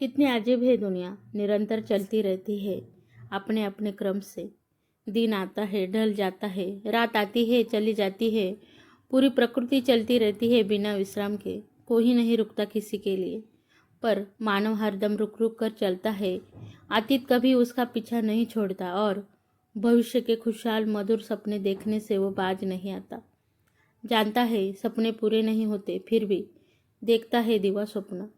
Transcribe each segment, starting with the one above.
कितनी अजीब है दुनिया, निरंतर चलती रहती है अपने अपने क्रम से। दिन आता है, ढल जाता है, रात आती है, चली जाती है। पूरी प्रकृति चलती रहती है बिना विश्राम के। कोई नहीं रुकता किसी के लिए, पर मानव हरदम रुक रुक कर चलता है। अतीत कभी उसका पीछा नहीं छोड़ता और भविष्य के खुशहाल मधुर सपने देखने से वो बाज नहीं आता। जानता है सपने पूरे नहीं होते, फिर भी देखता है दिवा स्वप्न।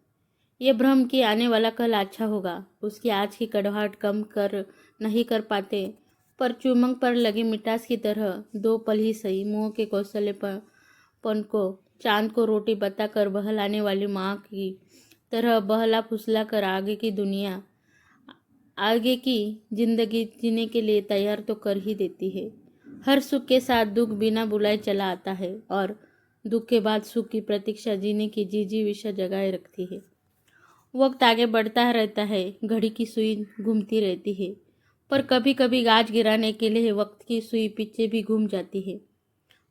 ये भ्रम कि आने वाला कल अच्छा होगा, उसकी आज की कड़वाहट कम कर नहीं कर पाते, पर चुम्बक पर लगी मिठास की तरह दो पल ही सही मुंह के कौशल्यपन को चांद को रोटी बताकर बहलाने वाली माँ की तरह बहला फुसला कर आगे की जिंदगी जीने के लिए तैयार तो कर ही देती है। हर सुख के साथ दुख बिना बुलाए चला आता है और दुख के बाद सुख की प्रतीक्षा जीने की जी विषय जगाए रखती है। वक्त आगे बढ़ता रहता है, घड़ी की सुई घूमती रहती है, पर कभी कभी गाज गिराने के लिए वक्त की सुई पीछे भी घूम जाती है।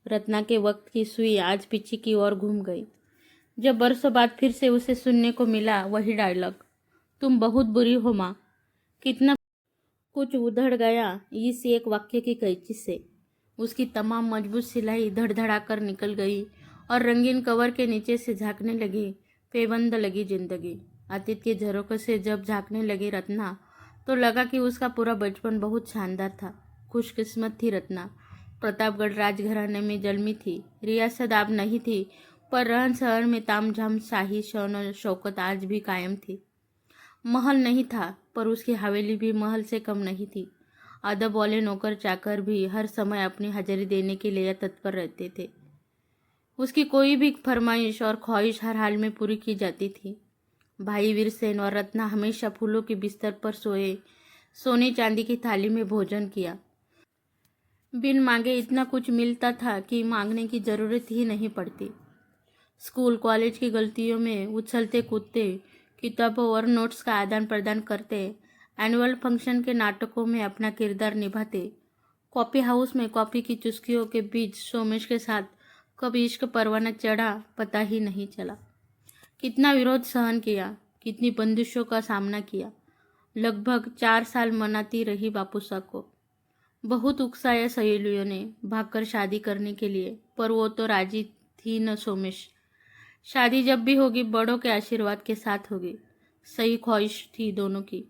रत्ना के वक्त की सुई आज पीछे की ओर घूम गई। जब बरसों बाद फिर से उसे सुनने को मिला वही डायलॉग, तुम बहुत बुरी हो माँ, कितना कुछ उधड़ गया इस एक वाक्य की कैंची से। उसकी तमाम मजबूत सिलाई धड़धड़ा कर निकल गई और रंगीन कवर के नीचे से झांकने लगी। पेबंद लगी जिंदगी। अतीत के झरोखे से जब झांकने लगी रत्ना, तो लगा कि उसका पूरा बचपन बहुत शानदार था। खुशकिस्मत थी रत्ना। प्रतापगढ़ राजघराने में जन्मी थी। रियासत अब नहीं थी, पर रहन सहन में तामझाम शाही शौन शौकत आज भी कायम थी। महल नहीं था, पर उसकी हवेली भी महल से कम नहीं थी। अदब वाले नौकर चाकर भी हर समय अपनी हाजिरी देने के लिए तत्पर रहते थे। उसकी कोई भी फरमाइश और ख्वाहिश हर हाल में पूरी की जाती थी। भाई वीरसेन और रत्ना हमेशा फूलों के बिस्तर पर सोए, सोने चांदी की थाली में भोजन किया। बिन मांगे इतना कुछ मिलता था कि मांगने की जरूरत ही नहीं पड़ती। स्कूल कॉलेज की गलतियों में उछलते कूदते, किताबों और नोट्स का आदान प्रदान करते, एनुअल फंक्शन के नाटकों में अपना किरदार निभाते, कॉफी हाउस में कॉफी की चुस्कियों के बीच सोमेश के साथ कब इश्क परवाना चढ़ा पता ही नहीं चला। कितना विरोध सहन किया, कितनी बंदिशों का सामना किया। लगभग 4 साल मनाती रही बापूसा को। बहुत उकसाया सहेलियों ने भागकर शादी करने के लिए, पर वो तो राजी थी न सोमेश। शादी जब भी होगी बड़ों के आशीर्वाद के साथ होगी, सही ख्वाहिश थी दोनों की।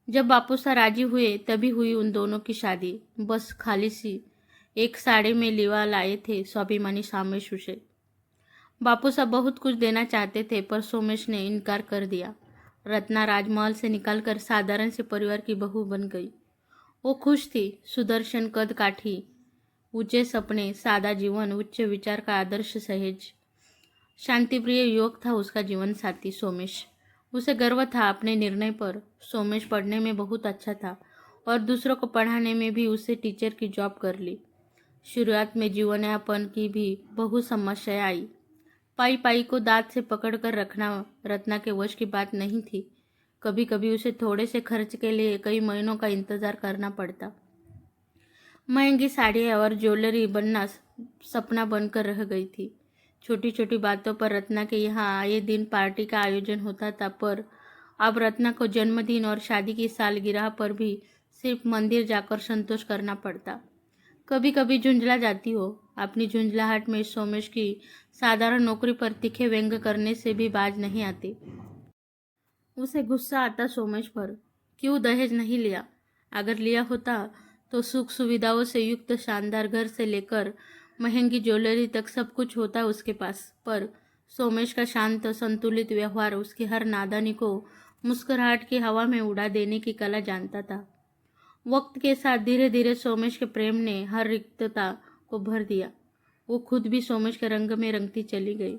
जब बापूसा राजी हुए तभी हुई उन दोनों की शादी। बस खाली सी एक साड़ी में लिवा लाए थे स्वाभिमानी सोमेश उसे। बापूसा बहुत कुछ देना चाहते थे, पर सोमेश ने इनकार कर दिया। रत्ना राजमहल से निकलकर साधारण से परिवार की बहू बन गई। वो खुश थी। सुदर्शन कद काठी, ऊंचे सपने, सादा जीवन, उच्च विचार का आदर्श सहेज, शांतिप्रिय युवक था उसका जीवन साथी सोमेश। उसे गर्व था अपने निर्णय पर। सोमेश पढ़ने में बहुत अच्छा था और दूसरों को पढ़ाने में भी उसे टीचर की जॉब कर ली। शुरुआत में जीवनयापन की भी बहुत समस्याएं आई। पाई पाई को दांत से पकड़ कर रखना रत्ना के वश की बात नहीं थी। कभी कभी उसे थोड़े से खर्च के लिए कई महीनों का इंतजार करना पड़ता। महंगी साड़ियाँ और ज्वेलरी बनना सपना बनकर रह गई थी। छोटी छोटी बातों पर रत्ना के यहाँ आए दिन पार्टी का आयोजन होता था, पर अब रत्ना को जन्मदिन और शादी की सालगिरह पर भी सिर्फ मंदिर जाकर संतोष करना पड़ता। कभी कभी झुंझला जाती हो। अपनी झुंझलाहट में सोमेश की साधारण नौकरी पर तीखे व्यंग करने से भी बाज नहीं आती। उसे गुस्सा आता सोमेश पर, क्यों दहेज नहीं लिया? अगर लिया होता तो सुख सुविधाओं से युक्त शानदार घर से लेकर महंगी ज्वेलरी तक सब कुछ होता उसके पास। पर सोमेश का शांत संतुलित व्यवहार उसकी हर नादानी को मुस्कुराहट की हवा में उड़ा देने की कला जानता था। वक्त के साथ धीरे धीरे सोमेश के प्रेम ने हर रिक्तता को भर दिया। वो खुद भी सोमेश के रंग में रंगती चली गई।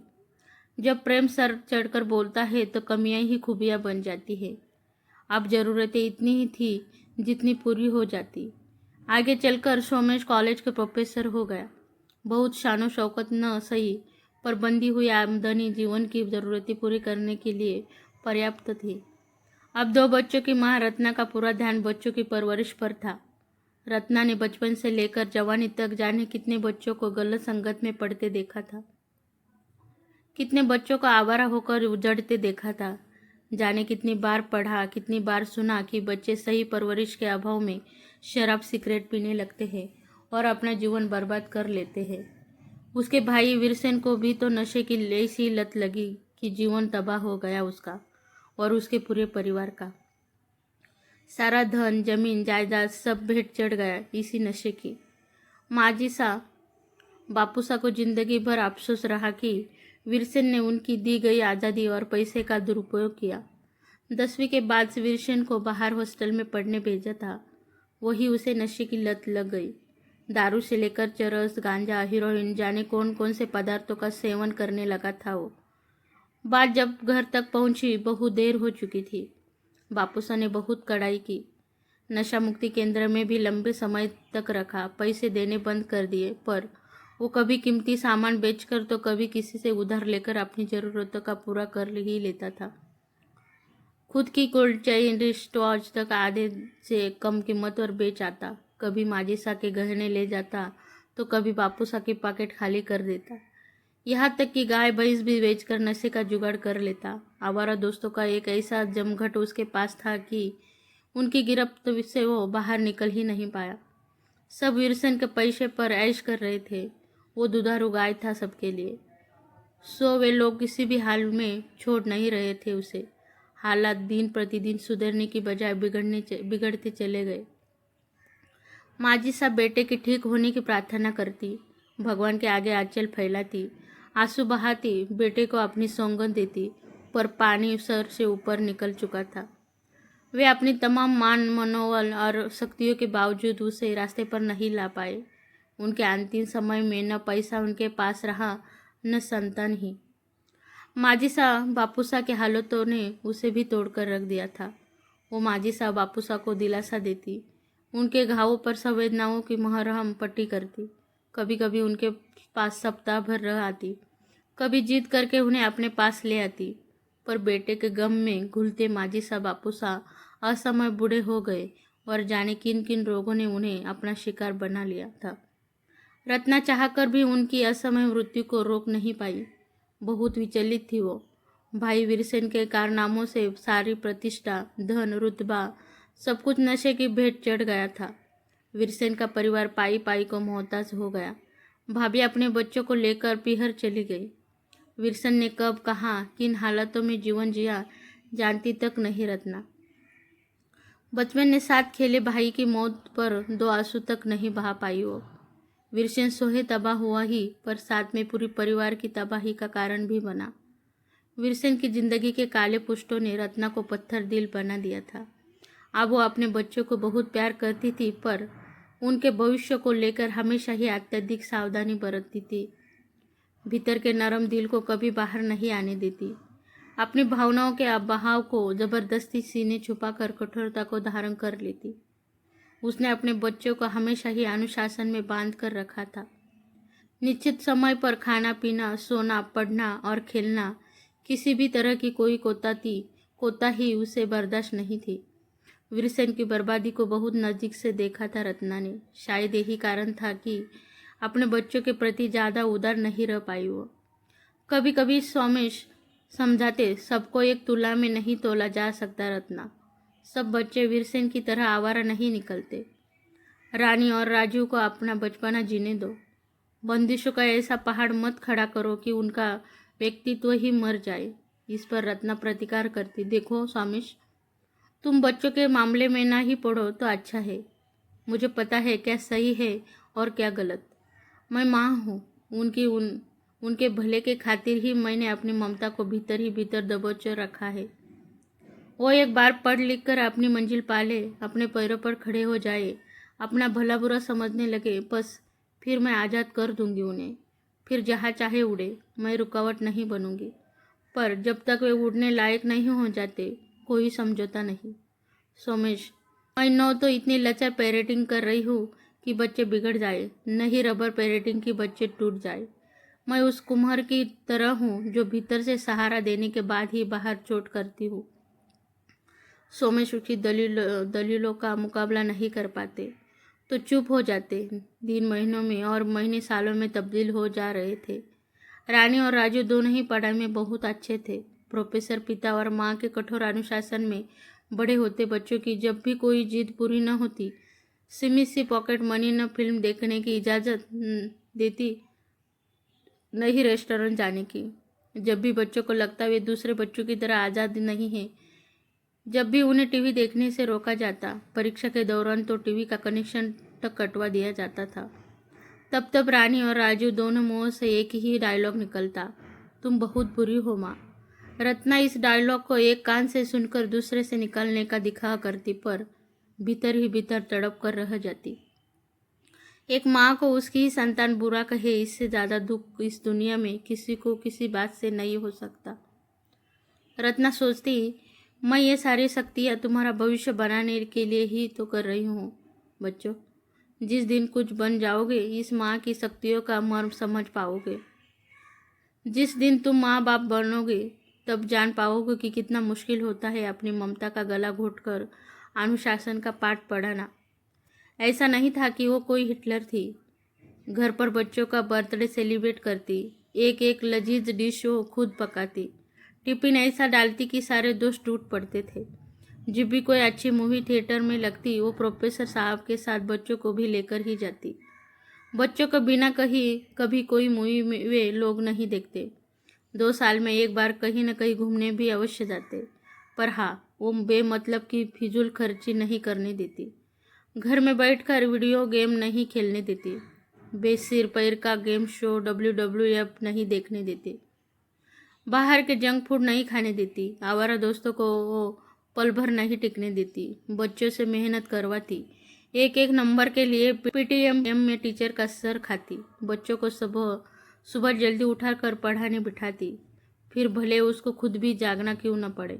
जब प्रेम सर चढ़कर बोलता है तो कमियां ही खूबियां बन जाती है। अब जरूरतें इतनी ही थी जितनी पूरी हो जाती। आगे चलकर सोमेश कॉलेज के प्रोफेसर हो गया। बहुत शानो शौकत न सही, पर बंधी हुई आमदनी जीवन की जरूरतें पूरी करने के लिए पर्याप्त थी। अब 2 बच्चों की मां रत्ना का पूरा ध्यान बच्चों की परवरिश पर था। रत्ना ने बचपन से लेकर जवानी तक जाने कितने बच्चों को गलत संगत में पड़ते देखा था, कितने बच्चों को आवारा होकर उजड़ते देखा था। जाने कितनी बार पढ़ा, कितनी बार सुना कि बच्चे सही परवरिश के अभाव में शराब सिगरेट पीने लगते हैं और अपना जीवन बर्बाद कर लेते हैं। उसके भाई वीरसेन को भी तो नशे की ऐसी लत लगी कि जीवन तबाह हो गया उसका और उसके पूरे परिवार का। सारा धन, जमीन, जायदाद सब भेंट चढ़ गया इसी नशे की। माजिसा बापूसा को जिंदगी भर अफसोस रहा कि वीरसेन ने उनकी दी गई आज़ादी और पैसे का दुरुपयोग किया। 10वीं के बाद वीरसेन को बाहर हॉस्टल में पढ़ने भेजा था, वही उसे नशे की लत लग गई। दारू से लेकर चरस, गांजा, हीरोइन, जाने कौन कौन से पदार्थों का सेवन करने लगा था वो। बात जब घर तक पहुंची, बहुत देर हो चुकी थी। बापूसा ने बहुत कड़ाई की, नशा मुक्ति केंद्र में भी लंबे समय तक रखा, पैसे देने बंद कर दिए, पर वो कभी कीमती सामान बेचकर तो कभी किसी से उधार लेकर अपनी ज़रूरतों का पूरा कर ही लेता था। खुद की गोल्ड चेन, रिस्ट वॉच तक आधे से कम कीमत पर बेच आता। कभी माजिसा के गहने ले जाता तो कभी बापूसा की पॉकेट खाली कर देता। यहाँ तक कि गाय भैंस भी बेचकर नशे का जुगाड़ कर लेता। आवारा दोस्तों का एक ऐसा जमघट उसके पास था कि उनकी गिरफ्त से वो बाहर निकल ही नहीं पाया। सब वीरसेन के पैसे पर ऐश कर रहे थे। वो दुधारू गाय था सबके लिए, सो वे लोग किसी भी हाल में छोड़ नहीं रहे थे उसे। हालात दिन प्रतिदिन सुधरने की बजाय बिगड़ते चले गए। माजिसा बेटे के ठीक होने की प्रार्थना करती, भगवान के आगे आंचल फैलाती, आंसू बहाती, बेटे को अपनी सौगंध देती, पर पानी सर से ऊपर निकल चुका था। वे अपनी तमाम मान, मनोबल और शक्तियों के बावजूद उसे रास्ते पर नहीं ला पाए। उनके अंतिम समय में न पैसा उनके पास रहा, न संतान ही। माजिसा बापूसा के हालातों ने उसे भी तोड़कर रख दिया था। वो माजिसा बापूसा को दिलासा देती, उनके घावों पर संवेदनाओं की मरहम पट्टी करती, कभी कभी उनके पास सप्ताह भर रह आती, कभी जीत करके उन्हें अपने पास ले आती। पर बेटे के गम में घुलते माजिसा बापूसा असमय बूढ़े हो गए और जाने किन किन रोगों ने उन्हें अपना शिकार बना लिया था। रत्ना चाहकर भी उनकी असमय मृत्यु को रोक नहीं पाई। बहुत विचलित थी वो। भाई वीरसेन के कारनामों से सारी प्रतिष्ठा, धन, रुतबा सब कुछ नशे की भेंट चढ़ गया था। वीरसेन का परिवार पाई पाई को मोहताज हो गया। भाभी अपने बच्चों को लेकर पीहर चली गई। वीरसेन ने कब, कहाँ, किन हालातों में जीवन जिया जानती तक नहीं रत्ना। बचपन ने साथ खेले भाई की मौत पर 2 आंसू तक नहीं बहा पाई वो। वीरसेन सोहे तबाह हुआ ही, पर साथ में पूरी परिवार की तबाही का कारण भी बना। वीरसेन की जिंदगी के काले पुष्टों ने रत्ना को पत्थर दिल बना दिया था। अब वो अपने बच्चों को बहुत प्यार करती थी, पर उनके भविष्य को लेकर हमेशा ही अत्यधिक सावधानी बरतती थी। भीतर के नरम दिल को कभी बाहर नहीं आने देती। अपनी भावनाओं के बहाव को जबरदस्ती सीने छुपाकर कठोरता को धारण कर लेती। उसने अपने बच्चों को हमेशा ही अनुशासन में बांध कर रखा था। निश्चित समय पर खाना पीना, सोना, पढ़ना और खेलना, किसी भी तरह की कोई कोताही उसे बर्दाश्त नहीं थी। वीरसेन की बर्बादी को बहुत नज़दीक से देखा था रत्ना ने। शायद यही कारण था कि अपने बच्चों के प्रति ज़्यादा उदार नहीं रह पाई वो। कभी कभी सोमेश समझाते, सबको एक तुला में नहीं तोला जा सकता रत्ना। सब बच्चे वीरसेन की तरह आवारा नहीं निकलते। रानी और राजू को अपना बचपना जीने दो। बंदिशों का ऐसा पहाड़ मत खड़ा करो कि उनका व्यक्तित्व ही मर जाए। इस पर रत्ना प्रतिकार करती, देखो सोमेश, तुम बच्चों के मामले में ना ही पढ़ो तो अच्छा है। मुझे पता है क्या सही है और क्या गलत। मैं माँ हूँ, उनके भले के खातिर ही मैंने अपनी ममता को भीतर ही भीतर दबोच रखा है। वो एक बार पढ़ लिख कर अपनी मंजिल पाले, अपने पैरों पर खड़े हो जाए, अपना भला बुरा समझने लगे, बस फिर मैं आज़ाद कर दूंगी उन्हें। फिर जहाँ चाहे उड़े, मैं रुकावट नहीं बनूंगी। पर जब तक वे उड़ने लायक नहीं हो जाते, कोई समझौता नहीं। सोमेश, मैं न तो इतनी लचर पेरेंटिंग कर रही हूँ कि बच्चे बिगड़ जाए, न ही रबर पेरेंटिंग की बच्चे टूट जाए। मैं उस कुम्हार की तरह हूँ जो भीतर से सहारा देने के बाद ही बाहर चोट करती हूँ। सोमेश उसकी दलीलों का मुकाबला नहीं कर पाते तो चुप हो जाते। दिन महीनों में और महीने सालों में तब्दील हो जा रहे थे। रानी और राजू दोनों ही पढ़ाई में बहुत अच्छे थे। प्रोफेसर, पिता और माँ के कठोर अनुशासन में बड़े होते बच्चों की जब भी कोई जिद पूरी न होती, सीमित सी पॉकेट मनी न फिल्म देखने की इजाज़त देती, न ही रेस्टोरेंट जाने की। जब भी बच्चों को लगता वे दूसरे बच्चों की तरह आज़ाद नहीं है, जब भी उन्हें टीवी देखने से रोका जाता, परीक्षा के दौरान तो टीवी का कनेक्शन तक कटवा दिया जाता था, तब रानी और राजू दोनों मुंहों से एक ही डायलॉग निकलता, तुम बहुत बुरी हो माँ। रत्ना इस डायलॉग को एक कान से सुनकर दूसरे से निकालने का दिखा करती, पर भीतर ही भीतर तड़प कर रह जाती। एक माँ को उसकी ही संतान बुरा कहे, इससे ज़्यादा दुख इस दुनिया में किसी को किसी बात से नहीं हो सकता। रत्ना सोचती, मैं ये सारी शक्तियाँ तुम्हारा भविष्य बनाने के लिए ही तो कर रही हूँ। बच्चों, जिस दिन कुछ बन जाओगे, इस माँ की शक्तियों का मर्म समझ पाओगे। जिस दिन तुम माँ बाप बनोगे, तब जान पाओगे कि कितना मुश्किल होता है अपनी ममता का गला घोटकर अनुशासन का पाठ पढ़ाना। ऐसा नहीं था कि वो कोई हिटलर थी। घर पर बच्चों का बर्थडे सेलिब्रेट करती, एक एक लजीज डिश वो खुद पकाती, टिफिन ऐसा डालती कि सारे दोस्त टूट पड़ते थे। जब भी कोई अच्छी मूवी थिएटर में लगती, वो प्रोफेसर साहब के साथ बच्चों को भी लेकर ही जाती। बच्चों को बिना कभी कोई मूवी में वे लोग नहीं देखते। 2 साल में एक बार कहीं न कहीं घूमने भी अवश्य जाते, पर हाँ, वो बेमतलब की फिजूल खर्ची नहीं करने देती। घर में बैठकर वीडियो गेम नहीं खेलने देती, बेसिर पैर का गेम शो WWF नहीं देखने देती, बाहर के जंक फूड नहीं खाने देती, आवारा दोस्तों को वो पल भर नहीं टिकने देती, बच्चों से मेहनत करवाती, एक एक नंबर के लिए PTM में टीचर का सर खाती, बच्चों को सुबह जल्दी उठाकर पढ़ाने बिठाती, फिर भले उसको खुद भी जागना क्यों न पड़े।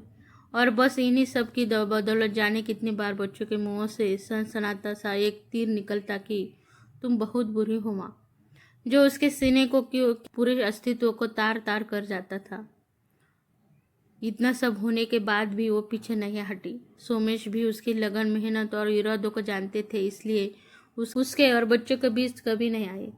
और बस इन्हीं सब की बदौलत जाने कितनी बार बच्चों के मुंहों से सनसनाता सा एक तीर निकलता कि तुम बहुत बुरी हो माँ, जो उसके सीने को क्यों पूरे अस्तित्व को तार तार कर जाता था। इतना सब होने के बाद भी वो पीछे नहीं हटी। सोमेश भी उसकी लगन, मेहनत और इरादों को जानते थे, इसलिए उसके और बच्चों के बीच कभी नहीं आए।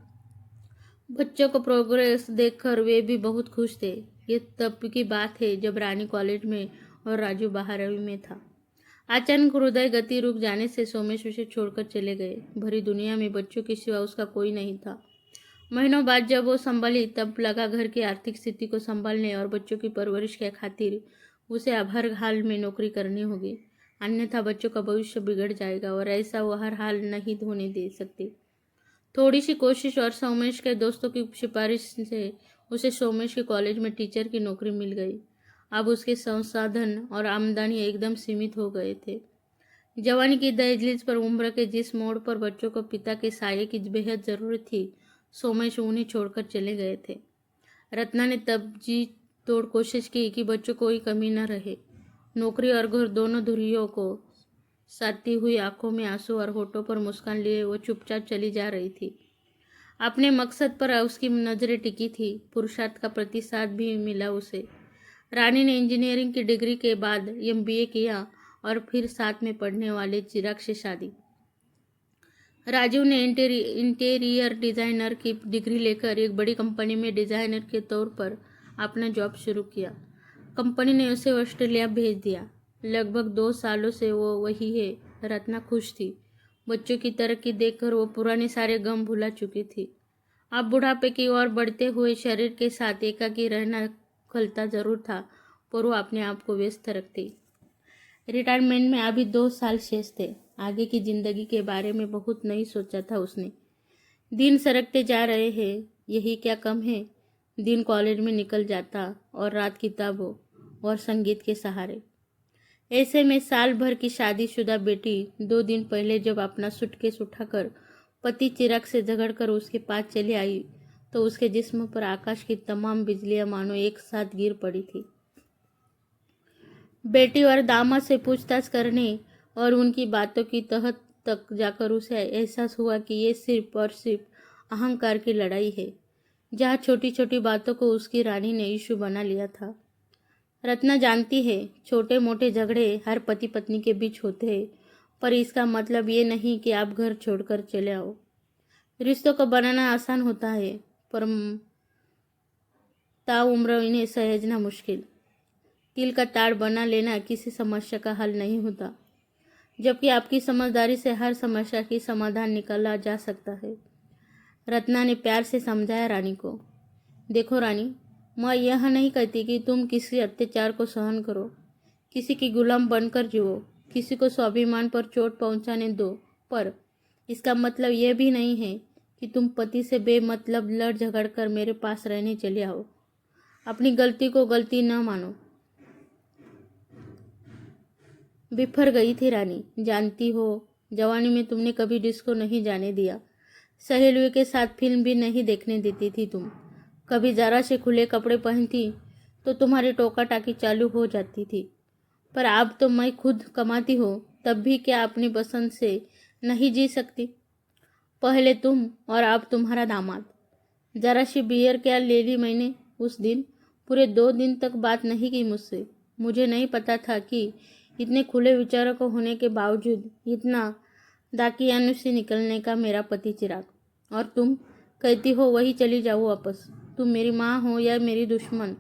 बच्चों को प्रोग्रेस देखकर वे भी बहुत खुश थे। ये तब की बात है जब रानी कॉलेज में और राजू 12वीं में था। अचानक हृदय गति रुक जाने से सोमेश उसे छोड़कर चले गए। भरी दुनिया में बच्चों के सिवा उसका कोई नहीं था। महीनों बाद जब वो संभली, तब लगा घर की आर्थिक स्थिति को संभालने और बच्चों की परवरिश के खातिर उसे अब हर हाल में नौकरी करनी होगी, अन्यथा बच्चों का भविष्य बिगड़ जाएगा और ऐसा वो हर हाल नहीं होने दे सकती। थोड़ी सी कोशिश और सोमेश के दोस्तों की सिफारिश से उसे सोमेश के कॉलेज में टीचर की नौकरी मिल गई। अब उसके संसाधन और आमदनी एकदम सीमित हो गए थे। जवानी की दहलीज पर उम्र के जिस मोड़ पर बच्चों को पिता के साये की बेहद जरूरत थी, सोमेश उन्हें छोड़कर चले गए थे। रत्ना ने तब जी तोड़ कोशिश की कि बच्चों को कोई कमी न रहे। नौकरी और घर दोनों धुरियों को साथी हुई आंखों में आंसू और होठों पर मुस्कान लिए वो चुपचाप चली जा रही थी। अपने मकसद पर उसकी नजरें टिकी थी। पुरुषार्थ का प्रतिसाद भी मिला उसे। रानी ने इंजीनियरिंग की डिग्री के बाद MBA किया और फिर साथ में पढ़ने वाले चिराग से शादी। राजू ने इंटीरियर डिज़ाइनर की डिग्री लेकर एक बड़ी कंपनी में डिज़ाइनर के तौर पर अपना जॉब शुरू किया। कंपनी ने उसे ऑस्ट्रेलिया भेज दिया। लगभग 2 सालों से वो वही है। रत्ना खुश थी। बच्चों की तरक्की देखकर वो पुराने सारे गम भुला चुकी थी। अब बुढ़ापे की ओर बढ़ते हुए शरीर के साथ एकाकी रहना खलता जरूर था, पर वो अपने आप को व्यस्त रखती। रिटायरमेंट में अभी 2 साल शेष थे। आगे की जिंदगी के बारे में बहुत नहीं सोचा था उसने। दिन सरकते जा रहे हैं, यही क्या कम है। दिन कॉलेज में निकल जाता और रात किताबों और संगीत के सहारे। ऐसे में साल भर की शादीशुदा बेटी 2 दिन पहले जब अपना सूटकेस उठाकर पति चिराग से झगड़कर उसके पास चली आई, तो उसके जिस्म पर आकाश की तमाम बिजलियां मानो एक साथ गिर पड़ी थी। बेटी और दामाद से पूछताछ करने और उनकी बातों की तह तक जाकर उसे एहसास हुआ कि ये सिर्फ और सिर्फ अहंकार की लड़ाई है, जहाँ छोटी छोटी बातों को उसकी रानी ने इशू बना लिया था। रत्ना जानती है, छोटे मोटे झगड़े हर पति पत्नी के बीच होते हैं, पर इसका मतलब ये नहीं कि आप घर छोड़कर चले आओ। रिश्तों को बनाना आसान होता है, पर ताउम्र इन्हें सहेजना मुश्किल। तिल का ताड़ बना लेना किसी समस्या का हल नहीं होता, जबकि आपकी समझदारी से हर समस्या की समाधान निकाला जा सकता है। रत्ना ने प्यार से समझाया रानी को। देखो रानी, मैं यह नहीं कहती कि तुम किसी अत्याचार को सहन करो, किसी की गुलाम बनकर जियो, किसी को स्वाभिमान पर चोट पहुंचाने दो, पर इसका मतलब यह भी नहीं है कि तुम पति से बेमतलब लड़ झगड़ कर मेरे पास रहने चले आओ। अपनी गलती को गलती न मानो। बिफर गई थी रानी। जानती हो, जवानी में तुमने कभी डिस्को नहीं जाने दिया, सहेलियों के साथ फिल्म भी नहीं देखने देती थी तुम। कभी जरा से खुले कपड़े पहनती तो तुम्हारी टोका टाकी चालू हो जाती थी। पर अब तो मैं खुद कमाती हो, तब भी क्या अपनी पसंद से नहीं जी सकती? पहले तुम और अब तुम्हारा दामाद। जरा सी बियर क्या ले ली मैंने उस दिन? पूरे 2 दिन तक बात नहीं की मुझसे। मुझे नहीं पता था कि इतने खुले विचारों को होने के बावजूद इतना दाकियानु से निकलने का मेरा पति चिराग। और तुम कहती हो वही चली जाओ वापस। तुम मेरी माँ हो या मेरी दुश्मन?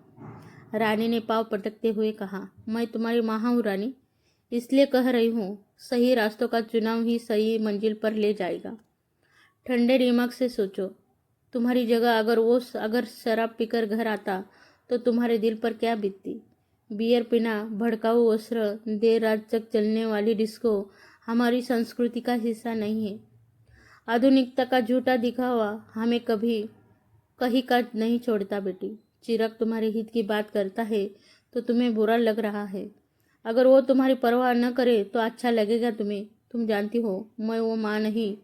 रानी ने पाँव पटकते हुए कहा। मैं तुम्हारी माँ हूँ रानी, इसलिए कह रही हूँ, सही रास्तों का चुनाव ही सही मंजिल पर ले जाएगा। ठंडे दिमाग से सोचो, तुम्हारी जगह अगर शराब पीकर घर आता तो तुम्हारे दिल पर क्या बीतती? बियर पीना, भड़काऊ वस्त्र, देर रात तक चलने वाली डिस्को हमारी संस्कृति का हिस्सा नहीं है। आधुनिकता का झूठा दिखावा हमें कभी कहीं का नहीं छोड़ता बेटी। चिराग तुम्हारे हित की बात करता है तो तुम्हें बुरा लग रहा है। अगर वो तुम्हारी परवाह न करे तो अच्छा लगेगा तुम्हें। तुम जानती हो, मैं वो माँ नहीं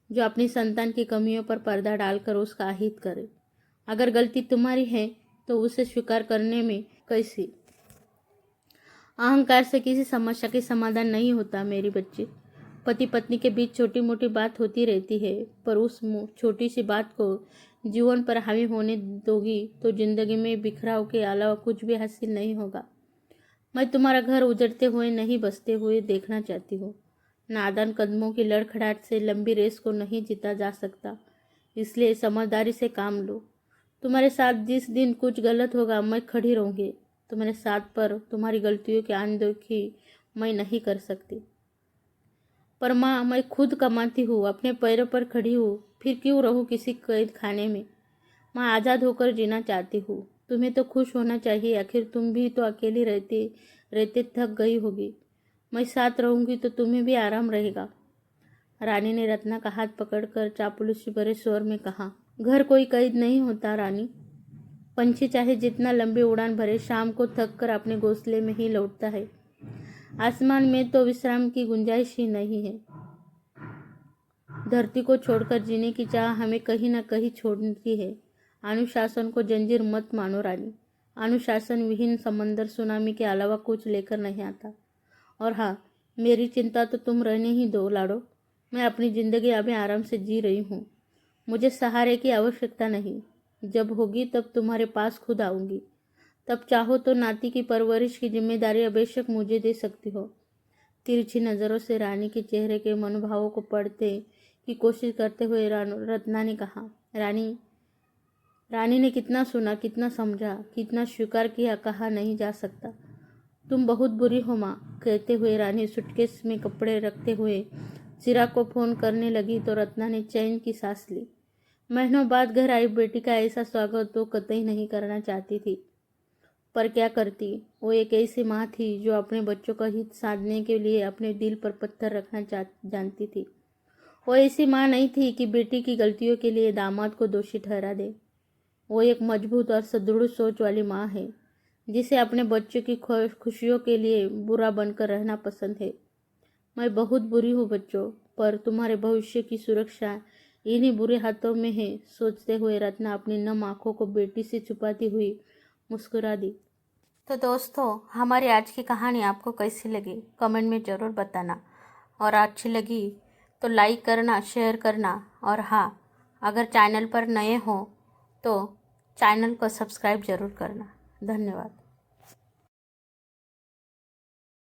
जो अपनी संतान की कमियों पर पर्दा डालकर उसका अहित करे। अगर गलती तुम्हारी है तो उसे स्वीकार करने में कैसी अहंकार से किसी समस्या के समाधान नहीं होता मेरी बच्ची। पति पत्नी के बीच छोटी मोटी बात होती रहती है, पर उस छोटी सी बात को जीवन पर हावी होने दोगी तो जिंदगी में बिखराव के अलावा कुछ भी हासिल नहीं होगा। मैं तुम्हारा घर उजड़ते हुए नहीं बसते हुए देखना चाहती हूँ। नादान कदमों की लड़खड़ाहट से लंबी रेस को नहीं जीता जा सकता, इसलिए समझदारी से काम लो। तुम्हारे साथ जिस दिन कुछ गलत होगा मैं खड़ी रहूँगी तुम्हारे साथ, पर तुम्हारी गलतियों की अनदेखी मैं नहीं कर सकती। पर माँ, मैं खुद कमाती हूँ, अपने पैरों पर खड़ी हूँ, फिर क्यों रहूँ किसी कैद खाने में? मैं आज़ाद होकर जीना चाहती हूँ। तुम्हें तो खुश होना चाहिए, आखिर तुम भी तो अकेली रहते रहते थक गई होगी। मैं साथ रहूँगी तो तुम्हें भी आराम रहेगा। रानी ने रत्ना का हाथ पकड़कर चापलूसी भरे स्वर में कहा। घर कोई कैद नहीं होता रानी। पंछी चाहे जितना लंबी उड़ान भरे, शाम को थक कर अपने घोंसले में ही लौटता है। आसमान में तो विश्राम की गुंजाइश ही नहीं है। धरती को छोड़कर जीने की चाह हमें कहीं ना कहीं छोड़ती है। अनुशासन को जंजीर मत मानो रानी। अनुशासन विहीन समंदर सुनामी के अलावा कुछ लेकर नहीं आता। और हाँ, मेरी चिंता तो तुम रहने ही दो लाडो। मैं अपनी जिंदगी अभी आराम से जी रही हूँ। मुझे सहारे की आवश्यकता नहीं। जब होगी तब तुम्हारे पास खुद आऊँगी। तब चाहो तो नाती की परवरिश की जिम्मेदारी बेशक मुझे दे सकती हो। तिरछी नज़रों से रानी के चेहरे के मनोभावों को पढ़ते की कोशिश करते हुए रत्ना ने कहा। रानी ने कितना सुना, कितना समझा, कितना स्वीकार किया, कहा नहीं जा सकता। तुम बहुत बुरी हो माँ। कहते हुए रानी सूटकेस में कपड़े रखते हुए चिराग को फोन करने लगी तो रत्ना ने चैन की सांस ली। महीनों बाद घर आई बेटी का ऐसा स्वागत तो कतई नहीं करना चाहती थी, पर क्या करती। वो एक ऐसी माँ थी जो अपने बच्चों का हित साधने के लिए अपने दिल पर पत्थर रखना जानती थी। वो ऐसी माँ नहीं थी कि बेटी की गलतियों के लिए दामाद को दोषी ठहरा दे। वो एक मजबूत और सुदृढ़ सोच वाली माँ है, जिसे अपने बच्चों की खुशियों के लिए बुरा बनकर रहना पसंद है। मैं बहुत बुरी हूँ बच्चों, पर तुम्हारे भविष्य की सुरक्षा इन्हीं बुरे हाथों में है, सोचते हुए रत्ना अपनी नम आंखों को बेटी से छुपाती हुई मुस्कुरा दी। तो दोस्तों, हमारी आज की कहानी आपको कैसी लगी कमेंट में ज़रूर बताना, और अच्छी लगी तो लाइक करना, शेयर करना, और हाँ, अगर चैनल पर नए हो तो चैनल को सब्सक्राइब ज़रूर करना। धन्यवाद।